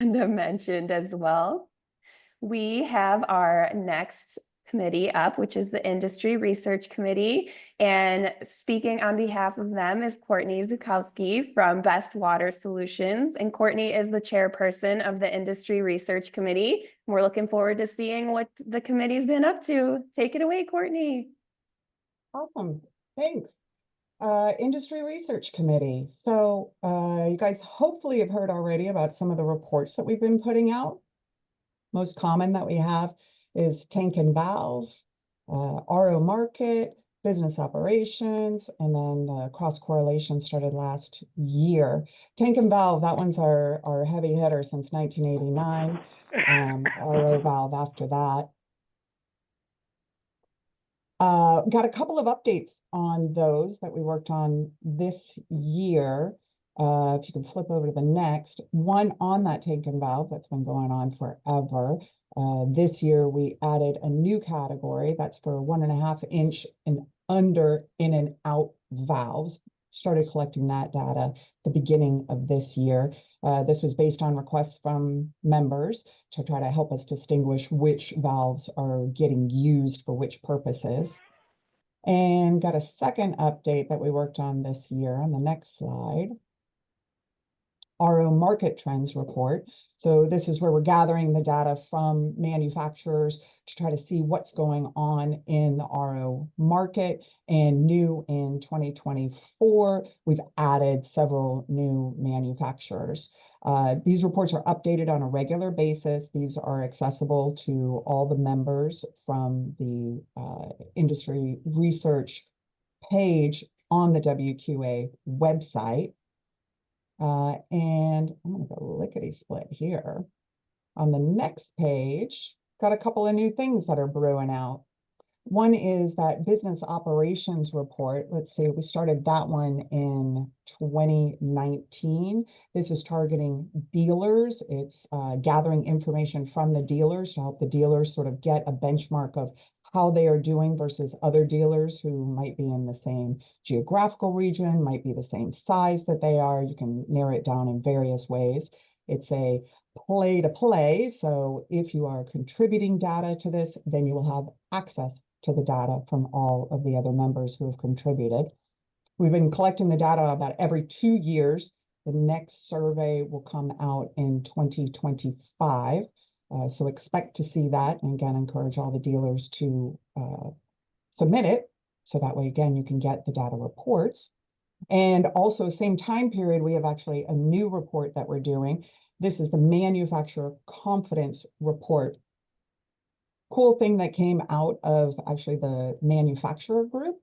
mentioned as well. We have our next committee up, which is the Industry Research Committee. And speaking on behalf of them is Courtney Zukowski from Best Water Solutions. And Courtney is the chairperson of the Industry Research Committee. We're looking forward to seeing what the committee's been up to. Take it away, Courtney. Awesome. Thanks. Industry Research Committee. So you guys hopefully have heard already about some of the reports that we've been putting out. Most common that we have is tank and valve, RO market, business operations, and then cross correlation started last year. Tank and valve, that one's our heavy hitter since 1989. RO valve after that. Got a couple of updates on those that we worked on this year. If you can flip over to the next one on that tank and valve that's been going on forever. This year we added a new category that's for 1.5 inch and under in and out valves. Started collecting that data the beginning of this year. This was based on requests from members to try to help us distinguish which valves are getting used for which purposes. And got a second update that we worked on this year on the next slide. RO market trends report. So this is where we're gathering the data from manufacturers to try to see what's going on in the RO market. And new in 2024, we've added several new manufacturers. These reports are updated on a regular basis. These are accessible to all the members from the industry research page on the WQA website. And I'm going to go lickety-split here. On the next page, got a couple of new things that are brewing out. One is that business operations report. Let's see, we started that one in 2019. This is targeting dealers. It's gathering information from the dealers to help the dealers sort of get a benchmark of how they are doing versus other dealers who might be in the same geographical region, might be the same size that they are. You can narrow it down in various ways. It's a play to play. So if you are contributing data to this, then you will have access to the data from all of the other members who have contributed. We've been collecting the data about every 2 years. The next survey will come out in 2025. So expect to see that, and again, encourage all the dealers to submit it. So that way, again, you can get the data reports. And also same time period, we have actually a new report that we're doing. This is the manufacturer confidence report. Cool thing that came out of actually the manufacturer group.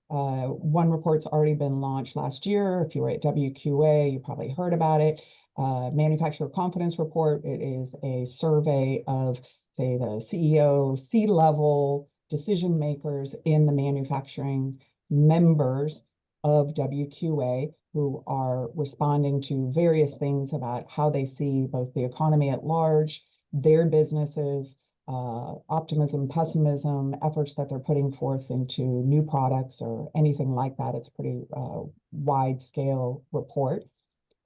One report's already been launched last year. If you were at WQA, you probably heard about it. Manufacturer confidence report. It is a survey of, say, the CEO, C-level decision makers in the manufacturing members of WQA who are responding to various things about how they see both the economy at large, their businesses, optimism, pessimism, efforts that they're putting forth into new products or anything like that. It's a pretty wide scale report.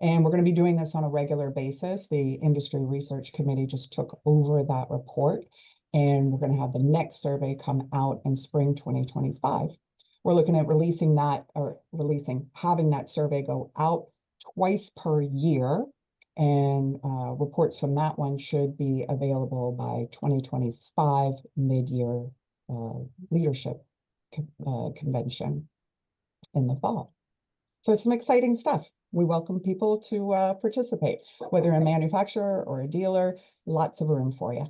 And we're going to be doing this on a regular basis. The Industry Research Committee just took over that report, and we're going to have the next survey come out in spring 2025. We're looking at releasing that, or having that survey go out twice per year. And reports from that one should be available by 2025 mid-year leadership convention in the fall. So some exciting stuff. We welcome people to participate, whether a manufacturer or a dealer, lots of room for you.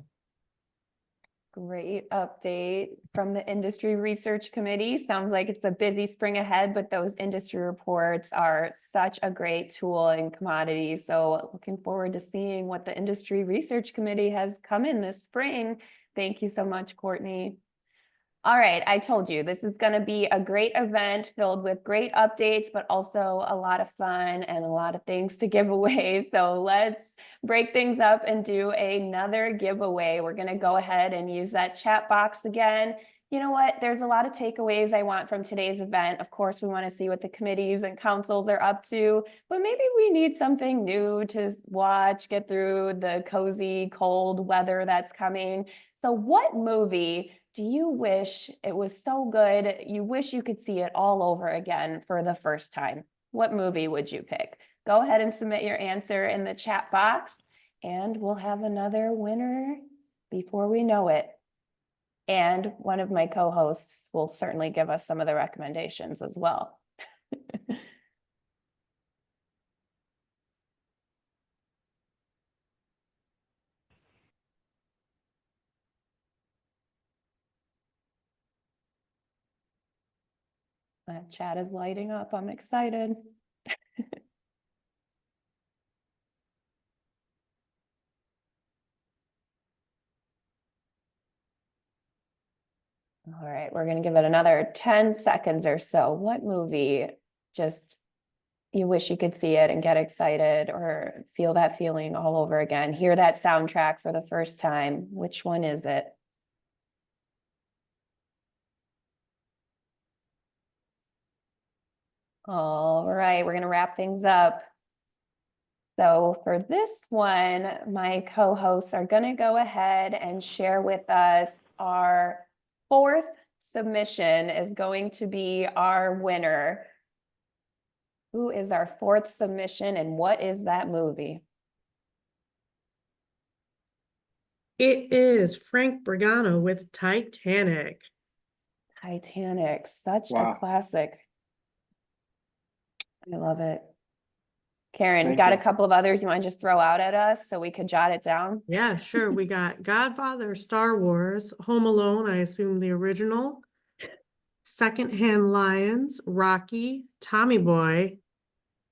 Great update from the Industry Research Committee. Sounds like it's a busy spring ahead, but those industry reports are such a great tool in commodities. So looking forward to seeing what the Industry Research Committee has come in this spring. Thank you so much, Courtney. All right, I told you this is going to be a great event filled with great updates, but also a lot of fun and a lot of things to give away. So let's break things up and do another giveaway. We're going to go ahead and use that chat box again. you know what, there's a lot of takeaways I want from today's event. Of course, we want to see what the committees and councils are up to, but maybe we need something new to watch, get through the cozy, cold weather that's coming. So what movie do you wish it was so good, you wish you could see it all over again for the first time? What movie would you pick? Go ahead and submit your answer in the chat box, and we'll have another winner before we know it. And one of my co-hosts will certainly give us some of the recommendations as well. The chat is lighting up. I'm excited. All right, we're going to give it another 10 seconds or so. What movie just you wish you could see it and get excited or feel that feeling all over again? Hear that soundtrack for the first time. Which one is it? All right, we're going to wrap things up. So for this one, my co-hosts are going to go ahead and share with us our fourth submission is going to be our winner. Who is our fourth submission and what is that movie? It is Frank Brigano with Titanic. Titanic, such a Wow. classic. I love it. Karen, Thank got you. a couple of others you want to just throw out at us so we could jot it down? Yeah, sure. We got Godfather, Star Wars, Home Alone, I assume the original, Secondhand Lions, Rocky, Tommy Boy,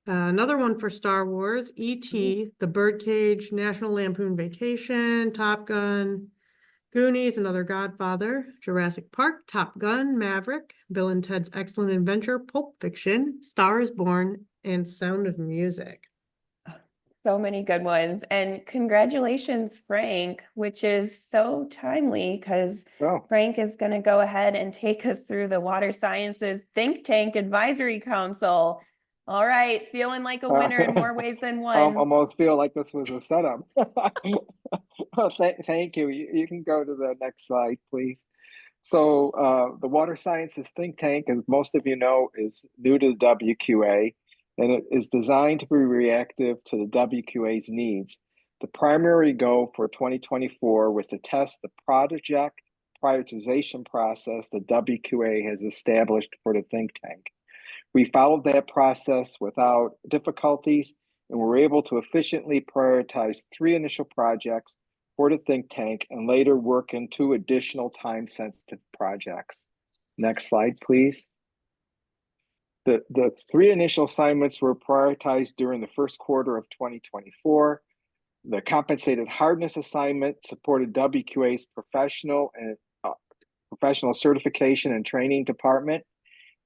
another one for Star Wars, E.T., The Birdcage, National Lampoon Vacation, Top Gun, Goonies, another Godfather, Jurassic Park, Top Gun, Maverick, Bill and Ted's Excellent Adventure, Pulp Fiction, Star is Born, and Sound of Music. So many good ones. And congratulations, Frank, which is so timely because Oh, Frank is going to go ahead and take us through the Water Sciences Think Tank Advisory Council. All right, feeling like a winner in more ways than I one. almost feel like this was a setup. Well, thank you. You can go to the next slide, please. So the Water Sciences Think Tank, as most of you know, is new to the WQA, and it is designed to be reactive to the WQA's needs. The primary goal for 2024 was to test the project prioritization process the WQA has established for the think tank. We followed that process without difficulties and were able to efficiently prioritize 3 initial projects for the think tank and later work in 2 additional time-sensitive projects. Next slide, please. The 3 initial assignments were prioritized during the first quarter of 2024. The compensated hardness assignment supported WQA's professional certification and training department.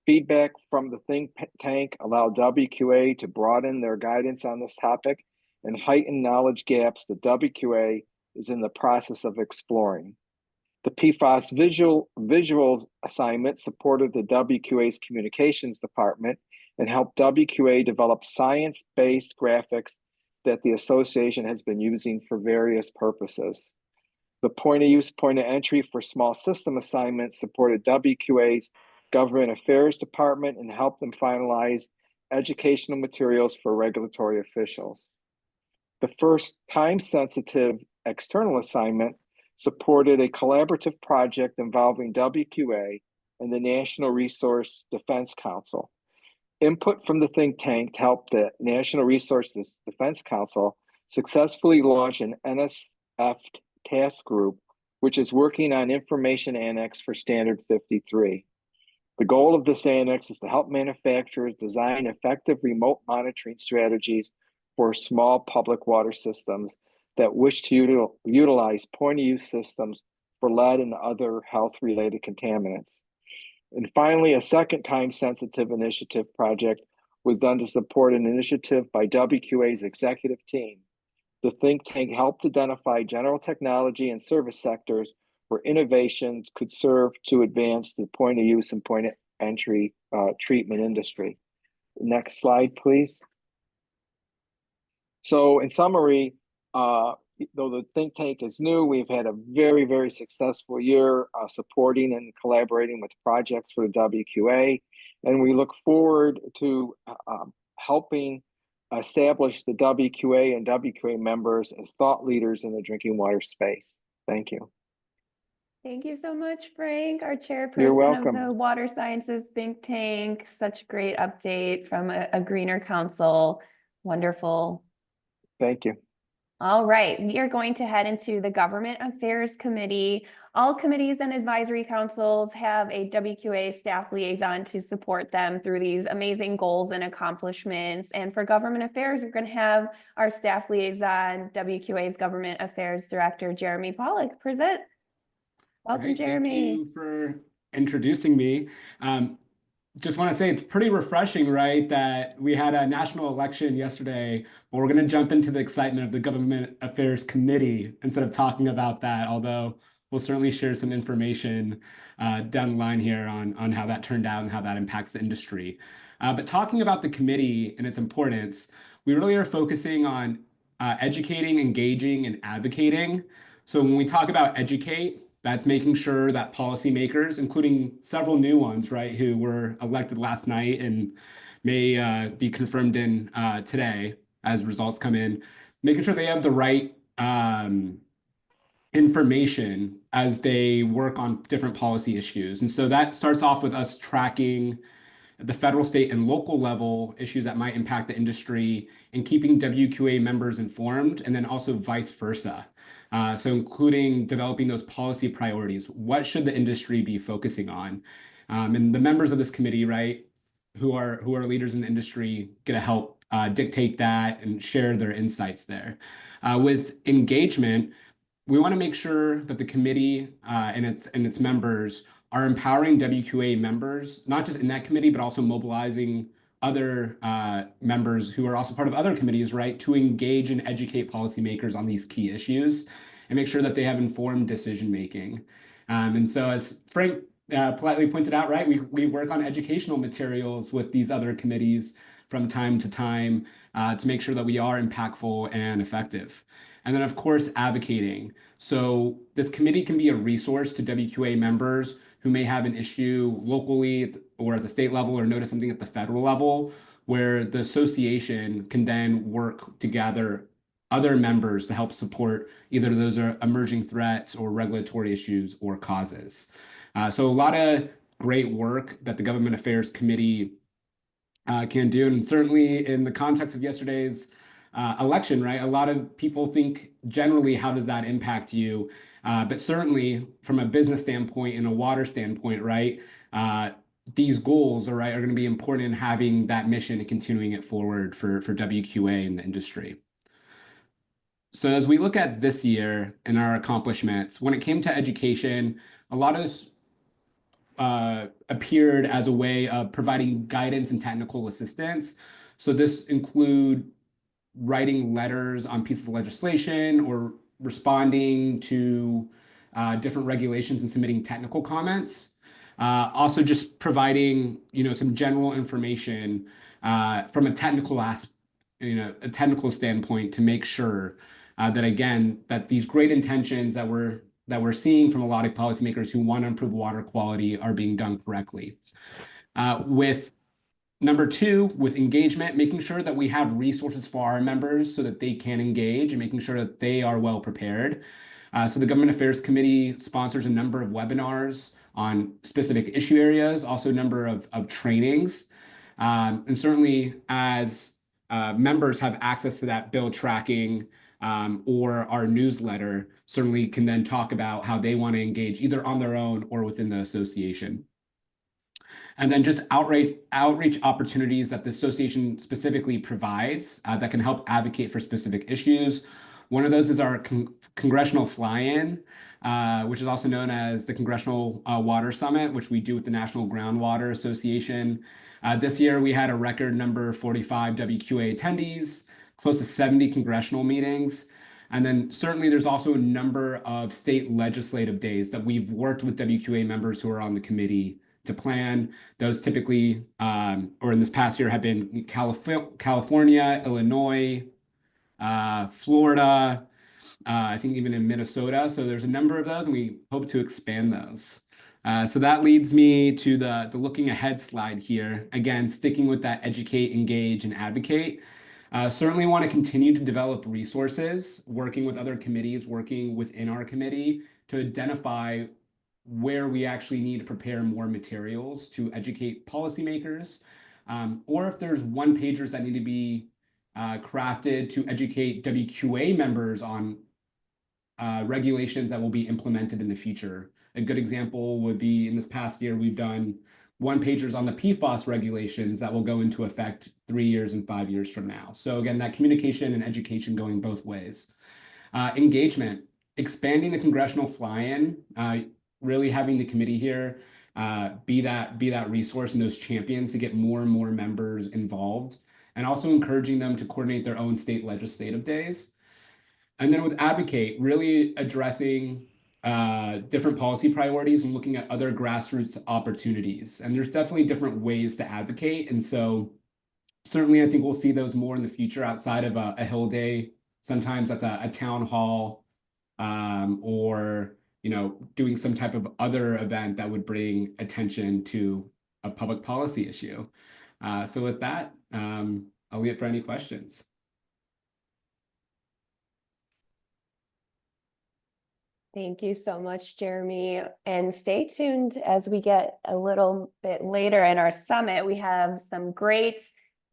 Feedback from the think tank allowed WQA to broaden their guidance on this topic and heighten knowledge gaps that WQA is in the process of exploring. The PFAS visuals assignment supported the WQA's communications department and helped WQA develop science-based graphics that the association has been using for various purposes. The point of use, point of entry for small system assignments supported WQA's Government Affairs Department and helped them finalize educational materials for regulatory officials. The first time-sensitive external assignment supported a collaborative project involving WQA and the National Resource Defense Council. Input from the think tank helped the National Resource Defense Council successfully launch an NSF task group, which is working on information annex for Standard 53. The goal of this annex is to help manufacturers design effective remote monitoring strategies for small public water systems that wish to utilize point-of-use systems for lead and other health-related contaminants. And finally, a second time-sensitive initiative project was done to support an initiative by WQA's executive team. The think tank helped identify general technology and service sectors for innovation could serve to advance the point of use and point of entry treatment industry. Next slide, please. So in summary, though the think tank is new, we've had a very, very successful year supporting and collaborating with projects for the WQA. And we look forward to helping establish the WQA and WQA members as thought leaders in the drinking water space. Thank you. Thank you so much, Frank, our You're chairperson welcome. of the Water Sciences Think Tank. Such a great update from a greener council. Wonderful. Thank you. All right, we are going to head into the Government Affairs Committee. All committees and advisory councils have a WQA staff liaison to support them through these amazing goals and accomplishments. And for Government Affairs, we're going to have our staff liaison, WQA's Government Affairs Director, Jeremy Pollock, present. Welcome, Great, Jeremy. thank you for introducing me. Just want to say it's pretty refreshing, right, that we had a national election yesterday, but we're going to jump into the excitement of the Government Affairs Committee instead of talking about that, although we'll certainly share some information down the line here on how that turned out and how that impacts the industry. But talking about the committee and its importance, we really are focusing on educating, engaging, and advocating. So when we talk about educate, that's making sure that policymakers, including several new ones, right, who were elected last night and may be confirmed in today as results come in, making sure they have the right information as they work on different policy issues. And so that starts off with us tracking at the federal, state, and local level issues that might impact the industry and keeping WQA members informed, and then also vice versa. So including developing those policy priorities. What should the industry be focusing on? And the members of this committee, right, who are leaders in the industry, going to help dictate that and share their insights there. With engagement, we want to make sure that the committee and its members are empowering WQA members, not just in that committee, but also mobilizing other members who are also part of other committees, right, to engage and educate policymakers on these key issues and make sure that they have informed decision making. And so as Frank politely pointed out, right, we work on educational materials with these other committees from time to time to make sure that we are impactful and effective. And then, of course, advocating. So this committee can be a resource to WQA members who may have an issue locally or at the state level or notice something at the federal level, where the association can then work to gather other members to help support either those are emerging threats or regulatory issues or causes. So a lot of great work that the Government Affairs Committee can do. And certainly in the context of yesterday's election, right? A lot of people think generally, how does that impact you? But certainly from a business standpoint and a water standpoint, right? These goals are going to be important in having that mission and continuing it forward for WQA and the industry. So as we look at this year and our accomplishments, when it came to education, a lot of this appeared as a way of providing guidance and technical assistance. So this include writing letters on pieces of legislation or responding to different regulations and submitting technical comments. Also just providing, some general information from a technical a technical standpoint to make sure that again, that these great intentions that we're seeing from a lot of policymakers who want to improve water quality are being done correctly. With number two, with engagement, making sure that we have resources for our members so that they can engage and making sure that they are well prepared. So the Government Affairs Committee sponsors a number of webinars on specific issue areas, also a number of trainings. And certainly as members have access to that bill tracking or our newsletter, certainly can then talk about how they want to engage either on their own or within the association. And then just outreach opportunities that the association specifically provides that can help advocate for specific issues. One of those is our congressional fly-in, which is also known as the Congressional Water Summit, which we do with the National Groundwater Association. This year, we had a record number 45 WQA attendees, close to 70 congressional meetings. And then certainly there's also a number of state legislative days that we've worked with WQA members who are on the committee to plan. Those typically, or in this past year, have been California, Illinois, Florida, I think even in Minnesota. So there's a number of those, and we hope to expand those. So that leads me to the looking ahead slide here. Again, sticking with that educate, engage, and advocate. Certainly want to continue to develop resources, working with other committees, working within our committee to identify where we actually need to prepare more materials to educate policymakers, or if there's one pagers that need to be crafted to educate WQA members on regulations that will be implemented in the future. A good example would be in this past year, we've done one pagers on the PFAS regulations that will go into effect 3 years and 5 years from now. So again, that communication and education going both ways. Engagement, expanding the congressional fly-in, really having the committee here be that resource and those champions to get more and more members involved, and also encouraging them to coordinate their own state legislative days. And then with advocate, really addressing different policy priorities and looking at other grassroots opportunities. And there's definitely different ways to advocate. And so certainly I think we'll see those more in the future outside of a Hill Day. Sometimes that's a town hall, or doing some type of other event that would bring attention to a public policy issue. So with that, I'll leave it for any questions. Thank you so much, Jeremy. And stay tuned as we get a little bit later in our summit. We have some great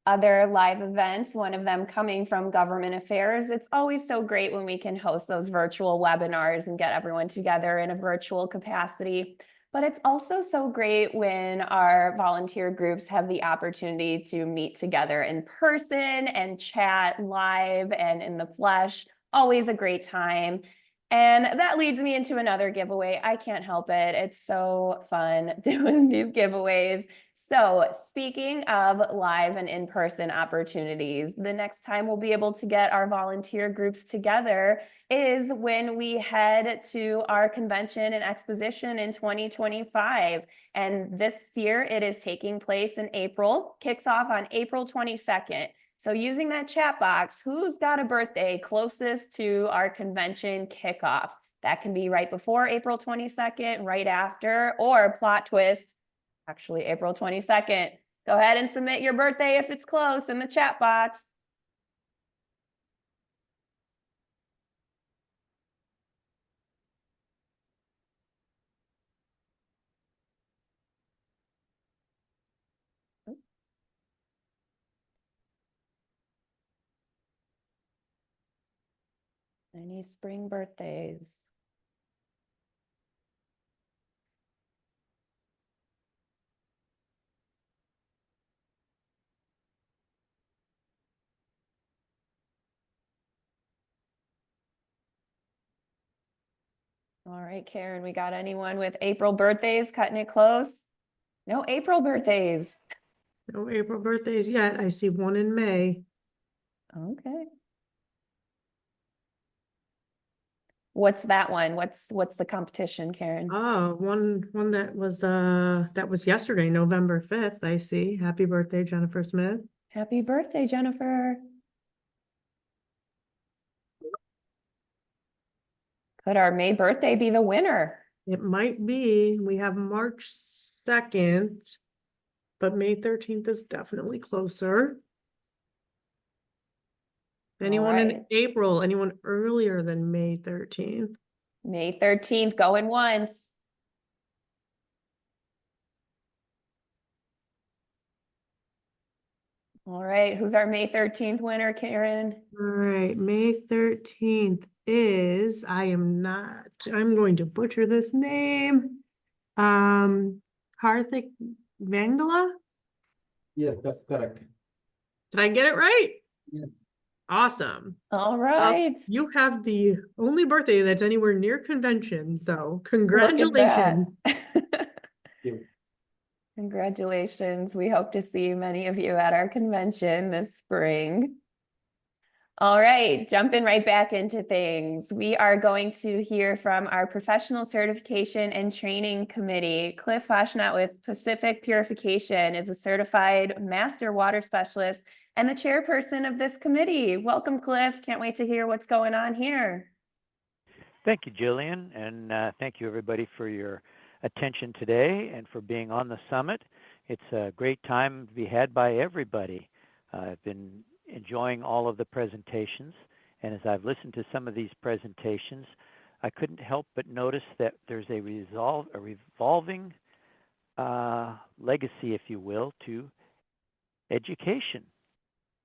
other live events, one of them coming from government affairs. It's always so great when we can host those virtual webinars and get everyone together in a virtual capacity. But it's also so great when our volunteer groups have the opportunity to meet together in person and chat live and in the flesh. Always a great time. And that leads me into another giveaway. I can't help it. It's so fun doing these giveaways. So speaking of live and in-person opportunities, the next time we'll be able to get our volunteer groups together is when we head to our convention and exposition in 2025. And this year it is taking place in April, kicks off on April 22nd. So using that chat box, who's got a birthday closest to our convention kickoff? That can be right before April 22nd, right after, or plot twist, actually April 22nd. Go ahead and submit your birthday if it's close in the chat box. Any spring birthdays? All right, Karen, we got anyone with April birthdays cutting it close? No April birthdays. No April birthdays yet. I see one in May. Okay. What's that one? What's the competition, Karen? Oh, one that was yesterday, November 5th, I see. Happy birthday, Jennifer Smith. Happy birthday, Jennifer. Could our May birthday be the winner? It might be. We have March 2nd, but May 13th is definitely closer. Anyone in April, anyone earlier than May 13th? May 13th, going once. All right, who's our May 13th winner, Karen? All right, May 13th is, I'm going to butcher this name. Karthik Vangala? Yes, that's correct. Did I get it right? Yes. Awesome. All right. You have the only birthday that's anywhere near convention, so congratulations. Look at that. Congratulations. We hope to see many of you at our convention this spring. All right, jumping right back into things. We are going to hear from our Professional Certification and Training Committee. Cliff Hoshnaut with Pacific Purification is a certified master water specialist and the chairperson of this committee. Welcome, Cliff. Can't wait to hear what's going on here. Thank you, Jillian, and thank you everybody for your attention today and for being on the summit. It's a great time to be had by everybody. I've been enjoying all of the presentations, and as I've listened to some of these presentations, I couldn't help but notice that there's a revolving legacy, if you will, to education,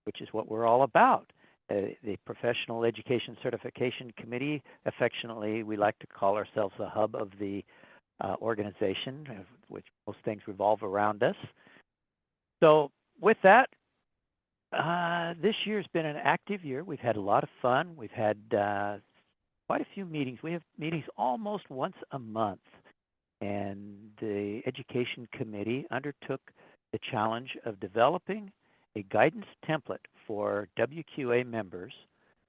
which is what we're all about. The Professional Education Certification Committee, affectionately, we like to call ourselves the hub of the organization, which most things revolve around us. So with that, this year's been an active year. We've had a lot of fun. We've had quite a few meetings. We have meetings almost once a month. And the Education Committee undertook the challenge of developing a guidance template for WQA members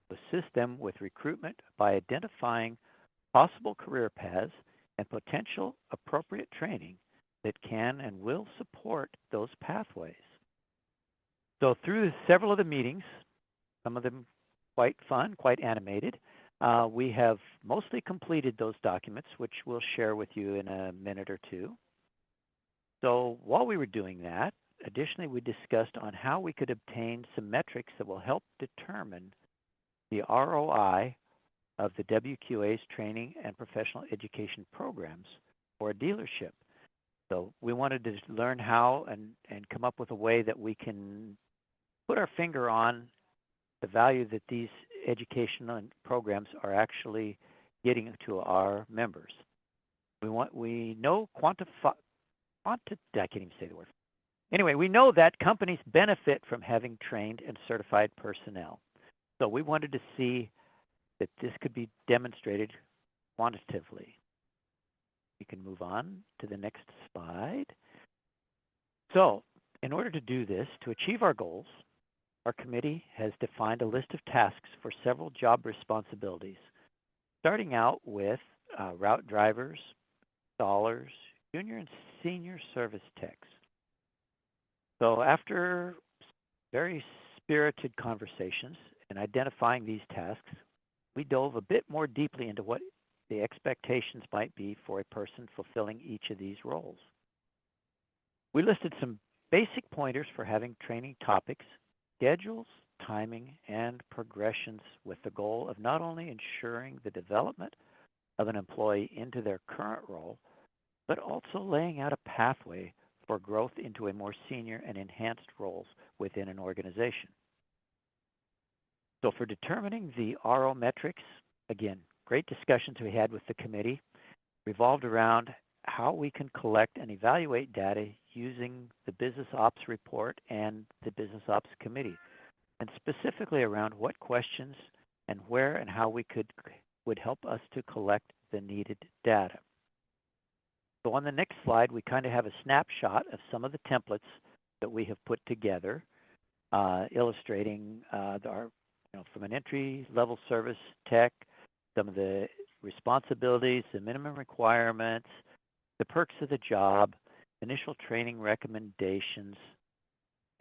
to assist them with recruitment by identifying possible career paths and potential appropriate training that can and will support those pathways. So through several of the meetings, some of them quite fun, quite animated, we have mostly completed those documents, which we'll share with you in a minute or two. So while we were doing that, additionally, we discussed on how we could obtain some metrics that will help determine the ROI of the WQA's training and professional education programs for a dealership. So we wanted to learn how and come up with a way that we can put our finger on the value that these educational programs are actually getting to our members. We know I can't even say the word. Anyway, we know that companies benefit from having trained and certified personnel. So we wanted to see that this could be demonstrated quantitatively. You can move on to the next slide. So in order to do this, to achieve our goals, our committee has defined a list of tasks for several job responsibilities, starting out with route drivers, installers, junior and senior service techs. So after very spirited conversations and identifying these tasks, we dove a bit more deeply into what the expectations might be for a person fulfilling each of these roles. We listed some basic pointers for having training topics, schedules, timing, and progressions with the goal of not only ensuring the development of an employee into their current role, but also laying out a pathway for growth into a more senior and enhanced roles within an organization. So for determining the RO metrics, again, great discussions we had with the committee revolved around how we can collect and evaluate data using the Business Ops report and the Business Ops committee, and specifically around what questions and where and how we would help us to collect the needed data. So on the next slide, we kind of have a snapshot of some of the templates that we have put together, illustrating from an entry-level service tech, some of the responsibilities, the minimum requirements, the perks of the job, initial training recommendations,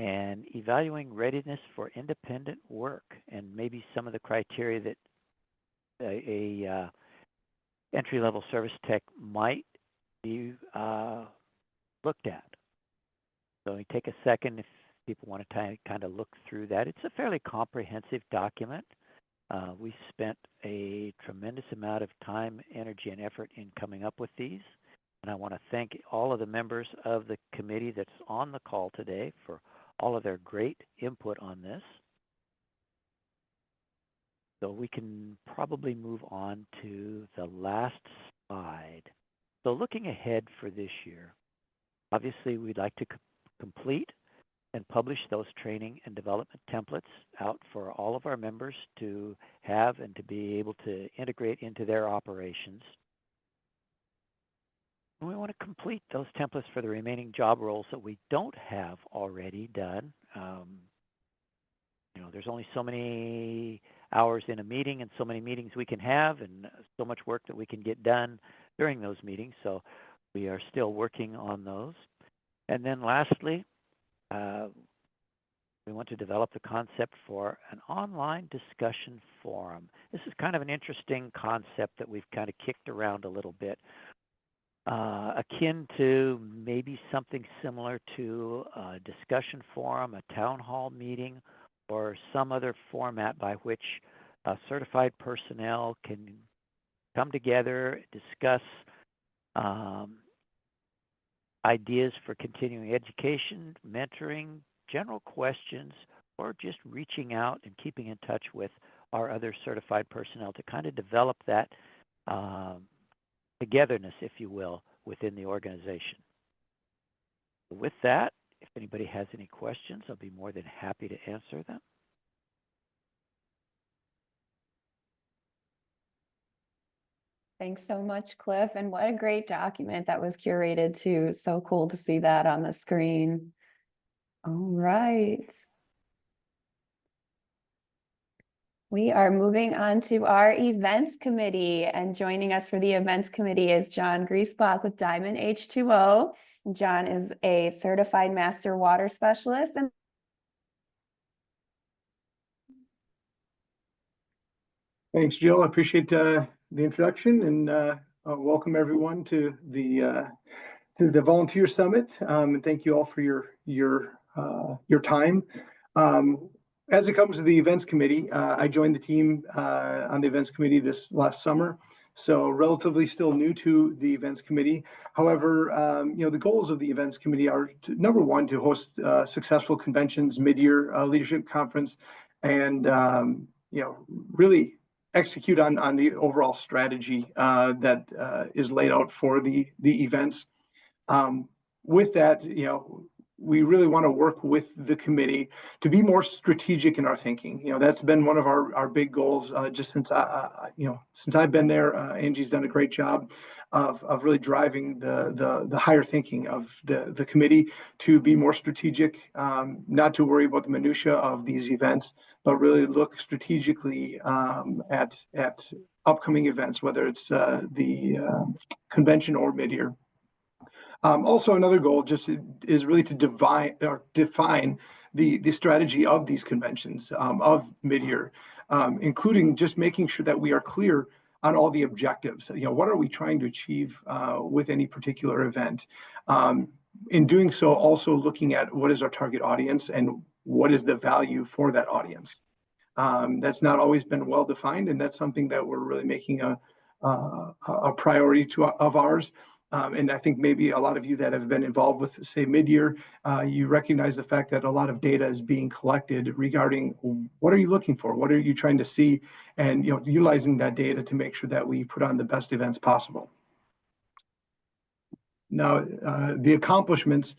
and evaluating readiness for independent work, and maybe some of the criteria that a entry-level service tech might be looked at. So we take a second if people want to kind of look through that. It's a fairly comprehensive document. We spent a tremendous amount of time, energy, and effort in coming up with these. And I want to thank all of the members of the committee that's on the call today for all of their great input on this. So we can probably move on to the last slide. So looking ahead for this year, obviously we'd like to complete and publish those training and development templates out for all of our members to have and to be able to integrate into their operations. And we want to complete those templates for the remaining job roles that we don't have already done. there's only so many hours in a meeting and so many meetings we can have and so much work that we can get done during those meetings. So we are still working on those. And then lastly, we want to develop the concept for an online discussion forum. This is kind of an interesting concept that we've kind of kicked around a little bit, akin to maybe something similar to a discussion forum, a town hall meeting, or some other format by which certified personnel can come together, discuss ideas for continuing education, mentoring, general questions, or just reaching out and keeping in touch with our other certified personnel to kind of develop that togetherness, if you will, within the organization. With that, if anybody has any questions, I'll be more than happy to answer them. Thanks so much, Cliff. And what a great document that was curated too. So cool to see that on the screen. All right. We are moving on to our events committee, and joining us for the events committee is John Griesbach with Diamond H2O. John is a certified master water specialist. And thanks, Jill. I appreciate the introduction, and welcome everyone to the Volunteer Summit. And thank you all for your time. As it comes to the events committee, I joined the team on the events committee this last summer, so relatively still new to the events committee. However, the goals of the events committee are number one, to host successful conventions, mid-year leadership conference, and really execute on the overall strategy that is laid out for the events. With that, we really want to work with the committee to be more strategic in our thinking. That's been one of our big goals just since I've been there. Angie's done a great job of really driving the higher thinking of the committee to be more strategic, not to worry about the minutia of these events, but really look strategically at upcoming events, whether it's the convention or mid-year. Also, another goal just is really to define the strategy of these conventions, of mid-year, including just making sure that we are clear on all the objectives. What are we trying to achieve with any particular event? In doing so, also looking at what is our target audience and what is the value for that audience. That's not always been well defined, and that's something that we're really making a priority of ours. And I think maybe a lot of you that have been involved with, say, mid-year, you recognize the fact that a lot of data is being collected regarding what are you looking for? What are you trying to see? And utilizing that data to make sure that we put on the best events possible. Now, the accomplishments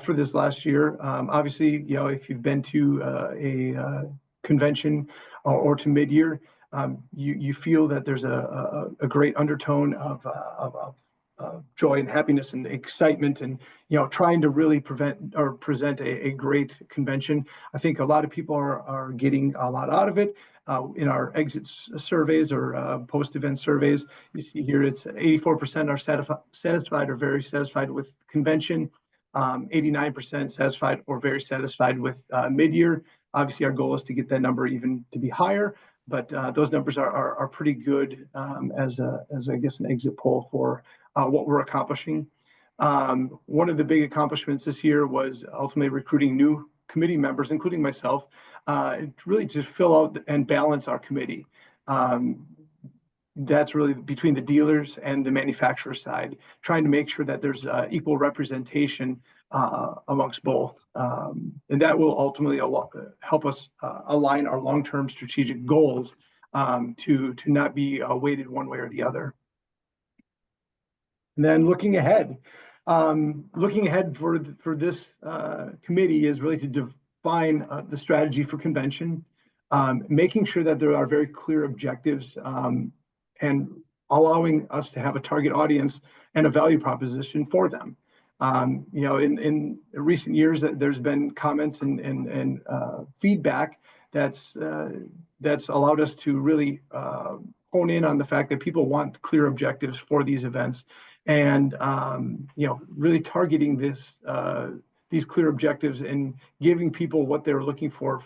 for this last year, obviously, if you've been to a convention or to mid-year, you feel that there's a great undertone of joy and happiness and excitement, and trying to really present a great convention. I think a lot of people are getting a lot out of it. In our exit surveys or post-event surveys, you see here it's 84% are satisfied or very satisfied with convention, 89% satisfied or very satisfied with mid-year. Obviously, our goal is to get that number even to be higher, but those numbers are pretty good as I guess an exit poll for what we're accomplishing. One of the big accomplishments this year was ultimately recruiting new committee members, including myself, really to fill out and balance our committee. That's really between the dealers and the manufacturer side, trying to make sure that there's equal representation amongst both. And that will ultimately help us align our long-term strategic goals to not be weighted one way or the other. And then looking ahead for this committee is really to define the strategy for convention, making sure that there are very clear objectives, and allowing us to have a target audience and a value proposition for them. In recent years, there's been comments and feedback that's allowed us to really hone in on the fact that people want clear objectives for these events, and really targeting these clear objectives and giving people what they're looking for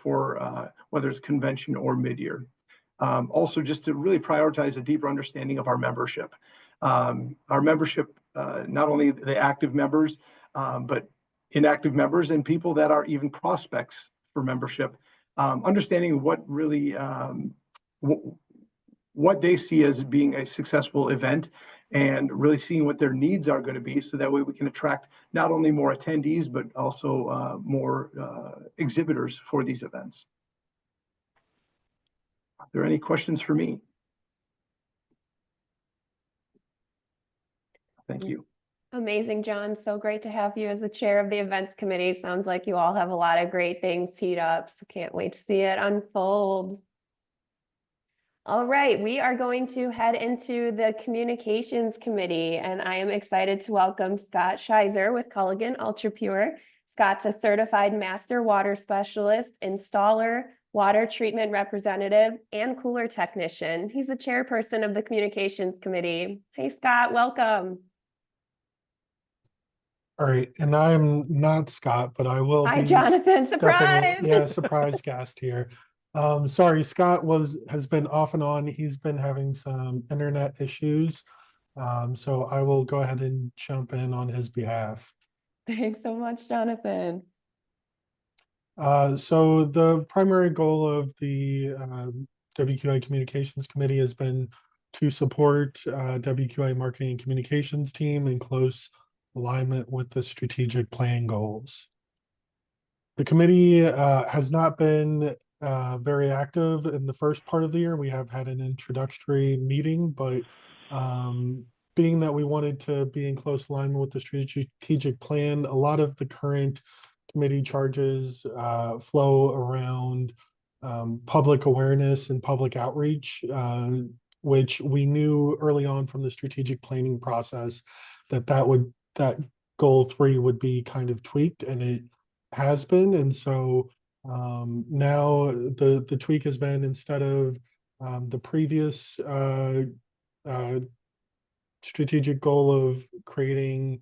whether it's convention or mid-year. Also, just to really prioritize a deeper understanding of our membership. Our membership, not only the active members, but inactive members and people that are even prospects for membership, understanding what really what they see as being a successful event, and really seeing what their needs are going to be, so that way we can attract not only more attendees, but also more exhibitors for these events. Are there any questions for me? Thank you. Amazing, John. So great to have you as the chair of the events committee. Sounds like you all have a lot of great things teed up, so can't wait to see it unfold. All right, we are going to head into the communications committee, and I am excited to welcome Scott Scheiser with Culligan Ultra Pure. Scott's a certified master water specialist, installer, water treatment representative, and cooler technician. He's the chairperson of the communications committee. Hey, Scott, welcome. All right, and I am not Scott, but I will Hi, be Jonathan, stepping in. surprise! Yeah, surprise guest here. Sorry, Scott has been off and on. He's been having some internet issues. So I will go ahead and jump in on his behalf. Thanks so much, Jonathan. So the primary goal of the WQA Communications Committee has been to support WQA Marketing and Communications team in close alignment with the strategic plan goals. The committee has not been very active in the first part of the year. We have had an introductory meeting, but being that we wanted to be in close alignment with the strategic plan, a lot of the current committee charges flow around public awareness and public outreach, which we knew early on from the strategic planning process that goal 3 would be kind of tweaked, and it has been. And so now the tweak has been, instead of the previous strategic goal of creating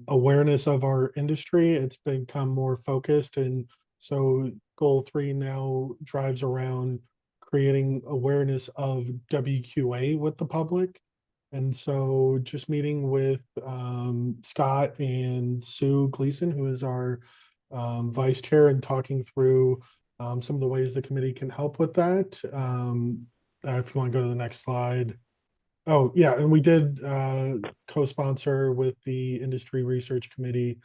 awareness of our industry, it's become more focused. And so goal 3 now drives around creating awareness of WQA with the public. And so just meeting with Scott and Sue Gleason, who is our vice chair, and talking through some of the ways the committee can help with that. If you want to go to the next slide. Oh, yeah, and we did co-sponsor with the Industry Research Committee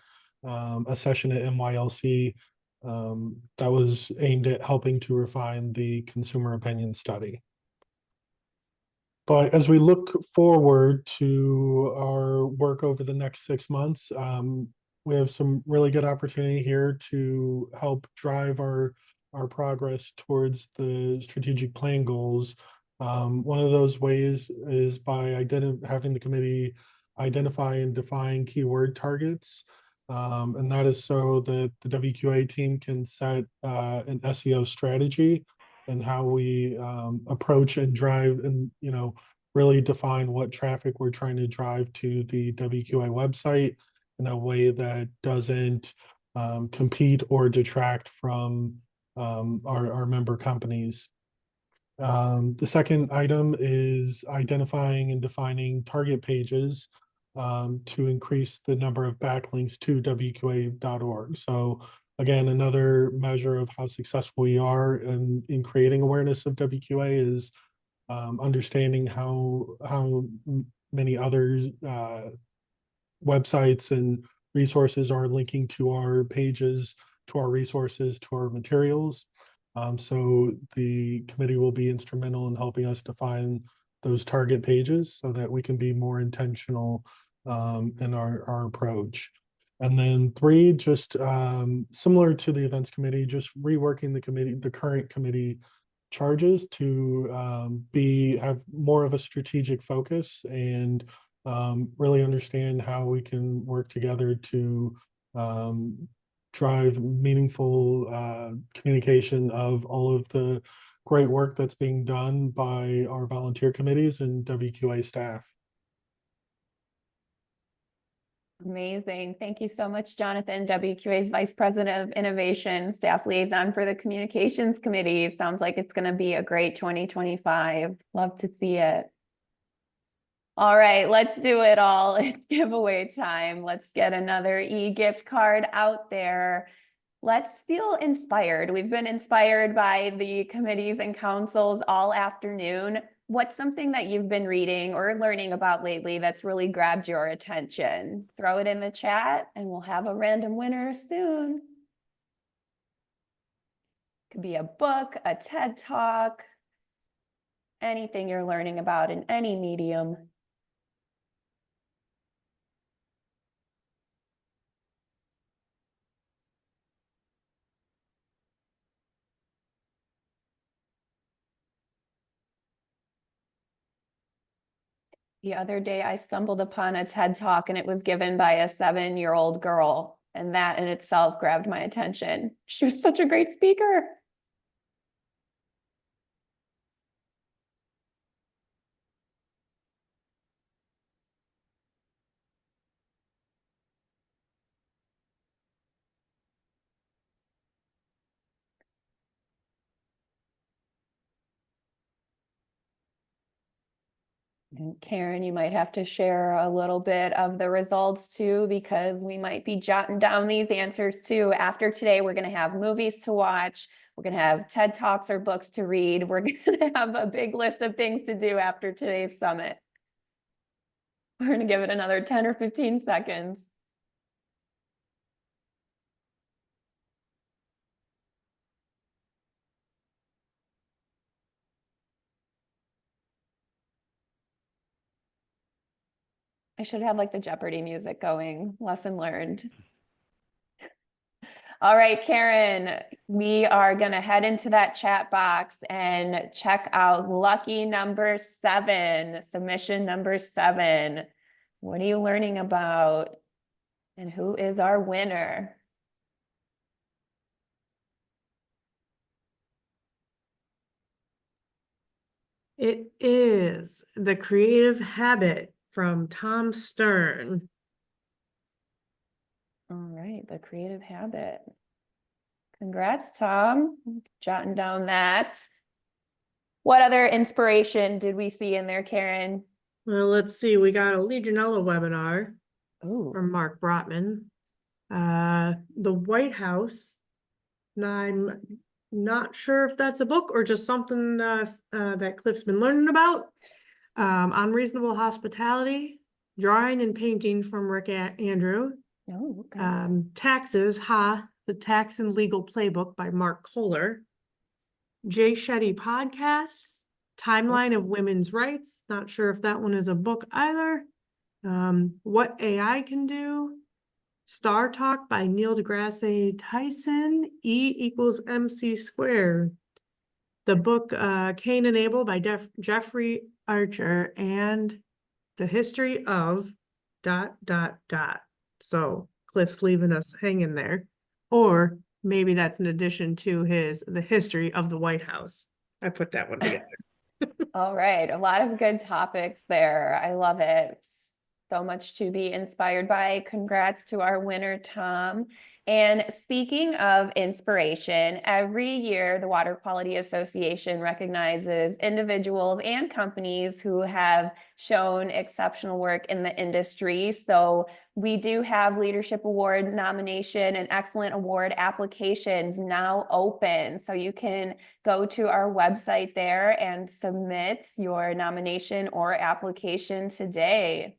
a session at MYLC that was aimed at helping to refine the consumer opinion study. But as we look forward to our work over the next 6 months, we have some really good opportunity here to help drive our progress towards the strategic plan goals. One of those ways is by having the committee identify and define keyword targets. And that is so that the WQA team can set an SEO strategy and how we approach and drive and, really define what traffic we're trying to drive to the WQA website in a way that doesn't compete or detract from our member companies. The second item is identifying and defining target pages to increase the number of backlinks to WQA.org. So again, another measure of how successful we are in creating awareness of WQA is understanding how many other websites and resources are linking to our pages, to our resources, to our materials. So the committee will be instrumental in helping us define those target pages so that we can be more intentional in our approach. And then 3, just similar to the events committee, just reworking the current committee charges to have more of a strategic focus and really understand how we can work together to drive meaningful communication of all of the great work that's being done by our volunteer committees and WQA staff. Amazing. Thank you so much, Jonathan, WQA's Vice President of Innovation, Staff Liaison for the Communications Committee. Sounds like it's going to be a great 2025. Love to see it. All right, let's do it all. It's giveaway time. Let's get another e-gift card out there. Let's feel inspired. We've been inspired by the committees and councils all afternoon. What's something that you've been reading or learning about lately that's really grabbed your attention? Throw it in the chat and we'll have a random winner soon. Could be a book, a TED Talk, anything you're learning about in any medium. The other day, I stumbled upon a TED Talk and it was given by a 7-year-old girl. And that in itself grabbed my attention. She was such a great speaker. And Karen, you might have to share a little bit of the results too, because we might be jotting down these answers too. After today, we're going to have movies to watch. We're going to have TED Talks or books to read. We're going to have a big list of things to do after today's summit. We're going to give it another 10 or 15 seconds. I should have like the Jeopardy music going. Lesson learned. All right, Karen, we are going to head into that chat box and check out lucky number 7, submission number 7. What are you learning about? And who is our winner? It is The Creative Habit from Tom Stern. All right, The Creative Habit. Congrats, Tom. Jotting down that. What other inspiration did we see in there, Karen? Well, let's see. We got a Legionella webinar Oh, from Mark Brotman. The White House. Now, I'm not sure if that's a book or just something that Cliff's been learning about. Unreasonable Hospitality, Drawing and Painting from Rick Andrew. oh, okay. Taxes, The Tax and Legal Playbook by Mark Kohler. Jay Shetty Podcasts, Timeline of Women's Rights. Not sure if that one is a book either. What AI Can Do. Star Talk by Neil deGrasse Tyson, E=MC². The book Cain and Abel by Jeffrey Archer, and The History of ... So Cliff's leaving us hanging there. Or maybe that's in addition to his The History of the White House. I put that one together. All right, a lot of good topics there. I love it. So much to be inspired by. Congrats to our winner, Tom. And speaking of inspiration, every year the Water Quality Association recognizes individuals and companies who have shown exceptional work in the industry. So we do have Leadership Award nomination and Excellent Award applications now open. So you can go to our website there and submit your nomination or application today.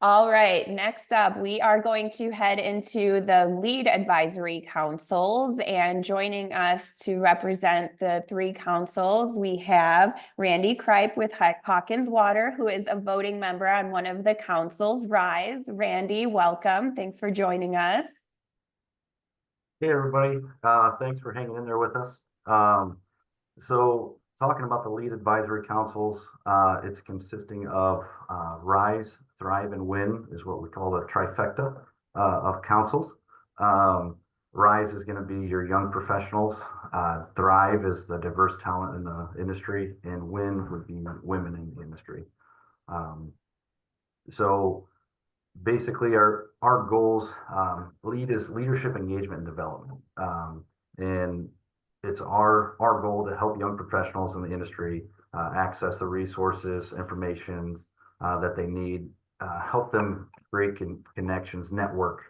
All right, next up, we are going to head into the lead advisory councils, and joining us to represent the 3 councils, we have Randy Kripe with Hawkins Water, who is a voting member on one of the councils, RISE. Randy, welcome. Thanks for joining us. Hey, everybody. Thanks for hanging in there with us. So talking about the lead advisory councils, it's consisting of Rise, Thrive, and Win is what we call the trifecta of councils. Rise is going to be your young professionals. Thrive is the diverse talent in the industry, and Win would be women in the industry. So basically our goals, lead is leadership, engagement, and development. And it's our goal to help young professionals in the industry access the resources, information that they need, help them create connections, network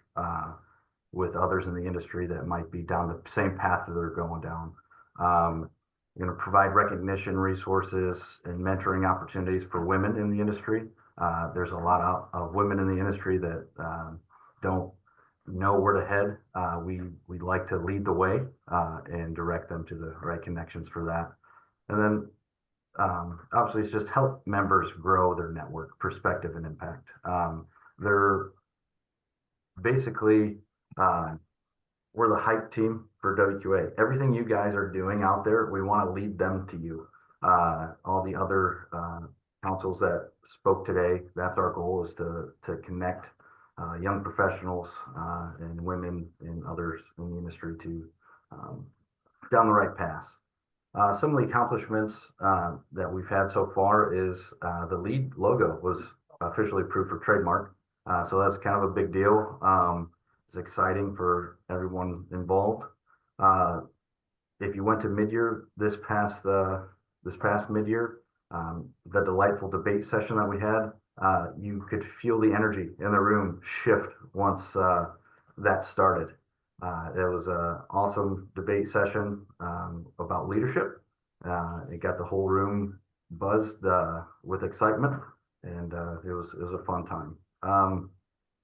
with others in the industry that might be down the same path that they're going down. Going to provide recognition, resources, and mentoring opportunities for women in the industry. There's a lot of women in the industry that don't know where to head. We like to lead the way and direct them to the right connections for that. And then obviously it's just help members grow their network, perspective, and impact. They're basically we're the hype team for WQA. Everything you guys are doing out there, we want to lead them to you. All the other councils that spoke today, that's our goal, is to connect young professionals and women and others in the industry to down the right path. Some of the accomplishments that we've had so far is the lead logo was officially approved for trademark. So that's kind of a big deal. It's exciting for everyone involved. If you went to midyear this past midyear, the delightful debate session that we had, you could feel the energy in the room shift once that started. It was an awesome debate session about leadership. It got the whole room buzzed with excitement, and it was a fun time.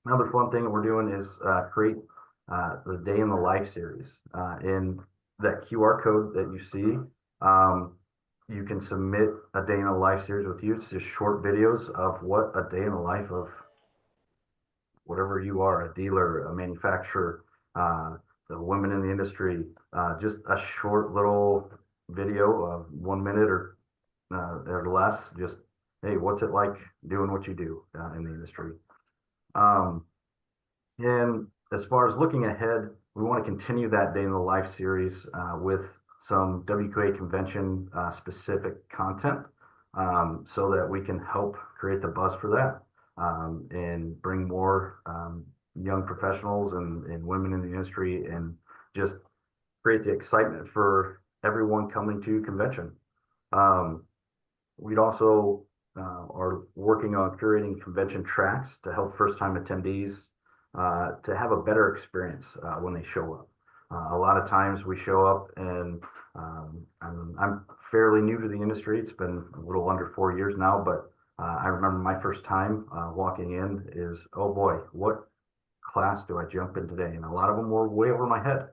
Another fun thing that we're doing is create the Day in the Life series. In that QR code that you see, you can submit a Day in the Life series with you. It's just short videos of what a day in the life of whatever you are, a dealer, a manufacturer, the women in the industry, just a short little video of 1 minute or less. Just, hey, what's it like doing what you do in the industry? And as far as looking ahead, we want to continue that Day in the Life series with some WQA convention specific content so that we can help create the buzz for that and bring more young professionals and women in the industry and just create the excitement for everyone coming to convention. We'd also are working on curating convention tracks to help first-time attendees to have a better experience when they show up. A lot of times we show up and I'm fairly new to the industry. It's been a little under 4 years now, but I remember my first time walking in is, oh boy, what class do I jump in today? And a lot of them were way over my head.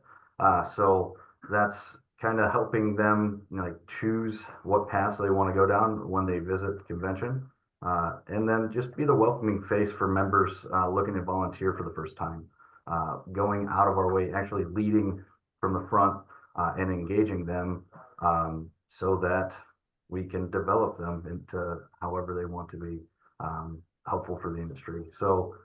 So that's kind of helping them choose what paths they want to go down when they visit the convention. And then just be the welcoming face for members looking to volunteer for the first time, going out of our way, actually leading from the front and engaging them so that we can develop them into however they want to be helpful for the industry. So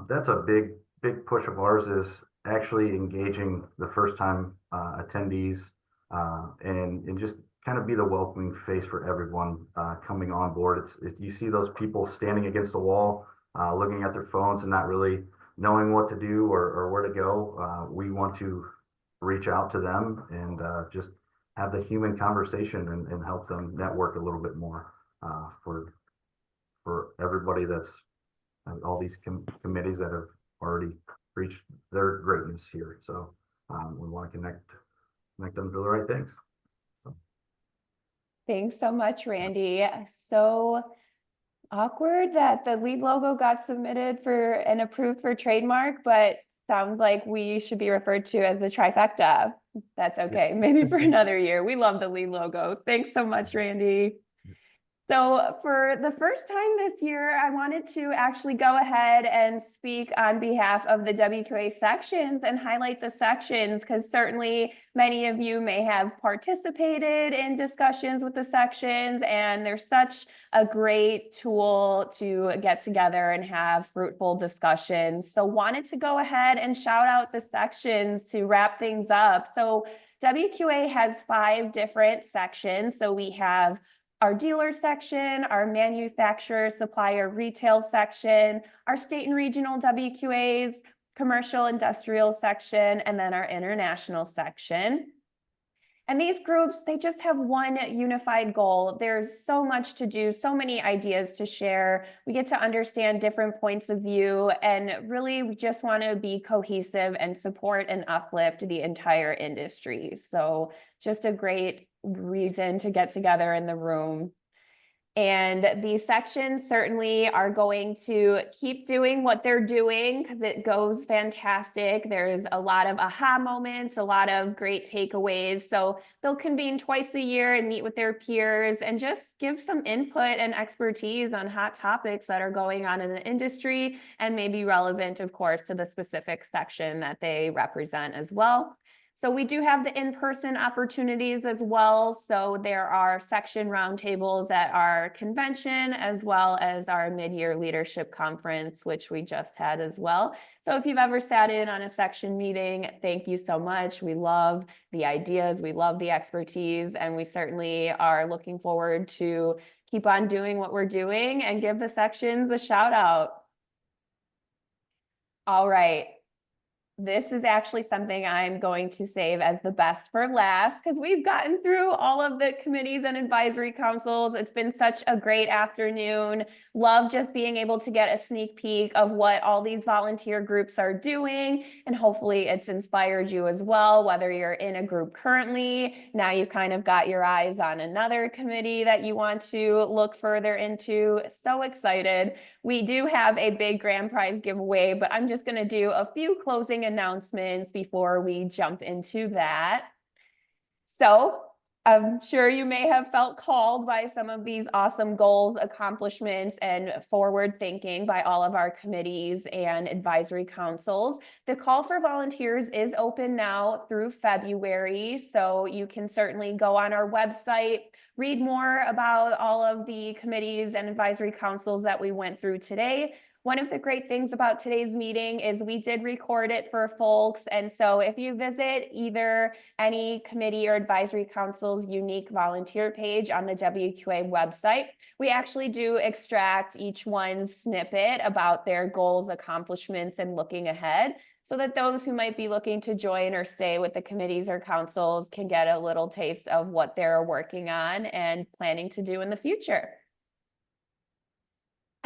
that's a big push of ours, is actually engaging the first time attendees and just kind of be the welcoming face for everyone coming on board. If you see those people standing against the wall, looking at their phones and not really knowing what to do or where to go, we want to reach out to them and just have the human conversation and help them network a little bit more for everybody that's all these committees that have already reached their greatness here. So we want to connect them to the right things. Thanks so much, Randy. So awkward that the lead logo got submitted for and approved for trademark, but sounds like we should be referred to as the trifecta. That's okay. Maybe for another year. We love the lead logo. Thanks so much, Randy. So for the first time this year, I wanted to actually go ahead and speak on behalf of the WQA sections and highlight the sections, because certainly many of you may have participated in discussions with the sections, and they're such a great tool to get together and have fruitful discussions. So wanted to go ahead and shout out the sections to wrap things up. So WQA has 5 different sections. So we have our dealer section, our manufacturer, supplier, retail section, our state and regional WQAs, commercial, industrial section, and then our international section. And these groups, they just have one unified goal. There's so much to do, so many ideas to share. We get to understand different points of view, and really we just want to be cohesive and support and uplift the entire industry. So just a great reason to get together in the room. And these sections certainly are going to keep doing what they're doing because it goes fantastic. There's a lot of aha moments, a lot of great takeaways. So they'll convene twice a year and meet with their peers and just give some input and expertise on hot topics that are going on in the industry and may be relevant, of course, to the specific section that they represent as well. So we do have the in-person opportunities as well. So there are section roundtables at our convention, as well as our mid-year leadership conference, which we just had as well. So if you've ever sat in on a section meeting, thank you so much. We love the ideas, we love the expertise, and we certainly are looking forward to keep on doing what we're doing and give the sections a shout out. All right. This is actually something I'm going to save as the best for last, because we've gotten through all of the committees and advisory councils. It's been such a great afternoon. Love just being able to get a sneak peek of what all these volunteer groups are doing. And hopefully it's inspired you as well, whether you're in a group currently. Now you've kind of got your eyes on another committee that you want to look further into. So excited. We do have a big grand prize giveaway, but I'm just going to do a few closing announcements before we jump into that. So I'm sure you may have felt called by some of these awesome goals, accomplishments, and forward thinking by all of our committees and advisory councils. The call for volunteers is open now through February, so you can certainly go on our website, read more about all of the committees and advisory councils that we went through today. One of the great things about today's meeting is we did record it for folks. And so if you visit either any committee or advisory council's unique volunteer page on the WQA website, we actually do extract each one's snippet about their goals, accomplishments, and looking ahead, so that those who might be looking to join or stay with the committees or councils can get a little taste of what they're working on and planning to do in the future.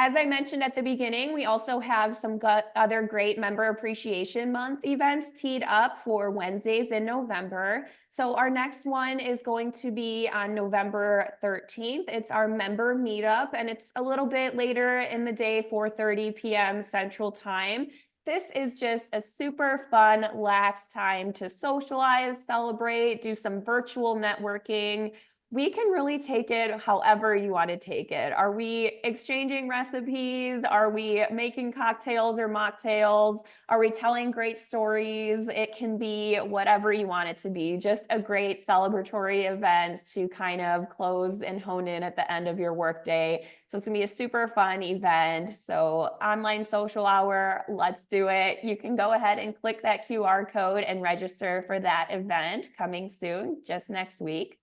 As I mentioned at the beginning, we also have some other great Member Appreciation Month events teed up for Wednesdays in November. So our next one is going to be on November 13th. It's our member meetup, and it's a little bit later in the day, 4:30 p.m. Central Time. This is just a super fun, lax time to socialize, celebrate, do some virtual networking. We can really take it however you want to take it. Are we exchanging recipes? Are we making cocktails or mocktails? Are we telling great stories? It can be whatever you want it to be. Just a great celebratory event to kind of close and hone in at the end of your workday. So it's gonna be a super fun event. So online social hour, let's do it. You can go ahead and click that QR code and register for that event coming soon, just next week.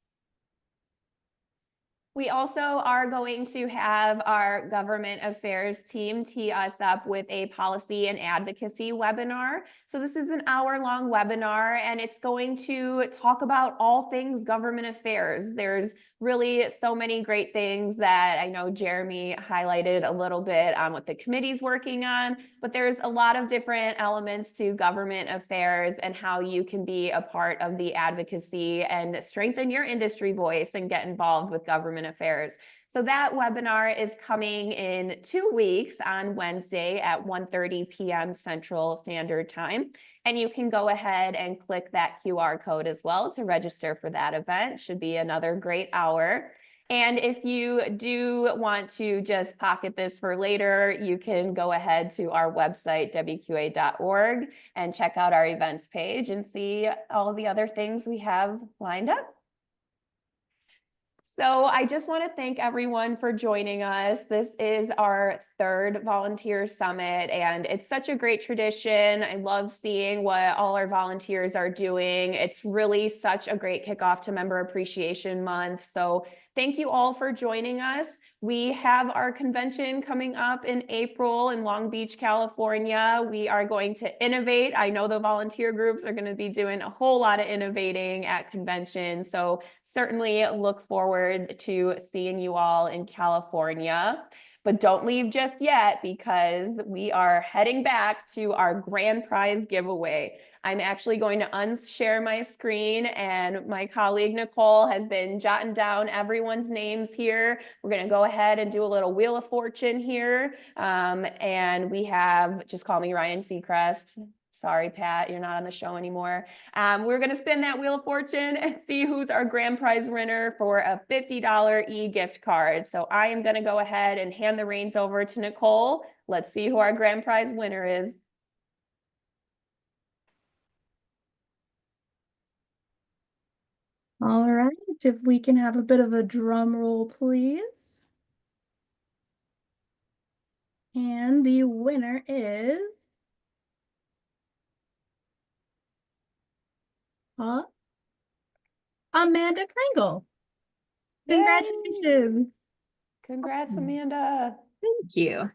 We also are going to have our government affairs team tee us up with a policy and advocacy webinar. So this is an hour-long webinar, and it's going to talk about all things government affairs. There's really so many great things that I know Jeremy highlighted a little bit on what the committee's working on, but there's a lot of different elements to government affairs and how you can be a part of the advocacy and strengthen your industry voice and get involved with government affairs. So that webinar is coming in 2 weeks on Wednesday at 1:30 p.m. Central Standard Time. And you can go ahead and click that QR code as well to register for that event. Should be another great hour. And if you do want to just pocket this for later, you can go ahead to our website, WQA.org, and check out our events page and see all the other things we have lined up. So I just want to thank everyone for joining us. This is our third volunteer summit, and it's such a great tradition. I love seeing what all our volunteers are doing. It's really such a great kickoff to Member Appreciation Month. So thank you all for joining us. We have our convention coming up in April in Long Beach, California. We are going to innovate. I know the volunteer groups are going to be doing a whole lot of innovating at convention. So certainly look forward to seeing you all in California. But don't leave just yet, because we are heading back to our grand prize giveaway. I'm actually going to unshare my screen, and my colleague Nicole has been jotting down everyone's names here. We're going to go ahead and do a little Wheel of Fortune here. And we have, just call me Ryan Seacrest. Sorry, Pat, you're not on the show anymore. We're going to spin that Wheel of Fortune and see who's our grand prize winner for a $50 e-gift card. So I am going to go ahead and hand the reins over to Nicole. Let's see who our grand prize winner is. All right, if we can have a bit of a drum roll, please. And the winner is Amanda Kringle. Congratulations. Congrats, Amanda. Thank you.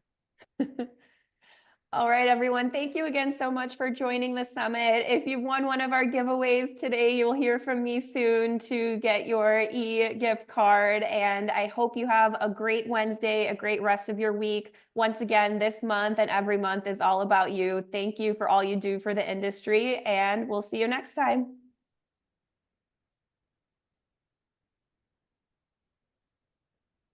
All right, everyone. Thank you again so much for joining the summit. If you've won one of our giveaways today, you'll hear from me soon to get your e-gift card. And I hope you have a great Wednesday, a great rest of your week. Once again, this month and every month is all about you. Thank you for all you do for the industry, and we'll see you next time.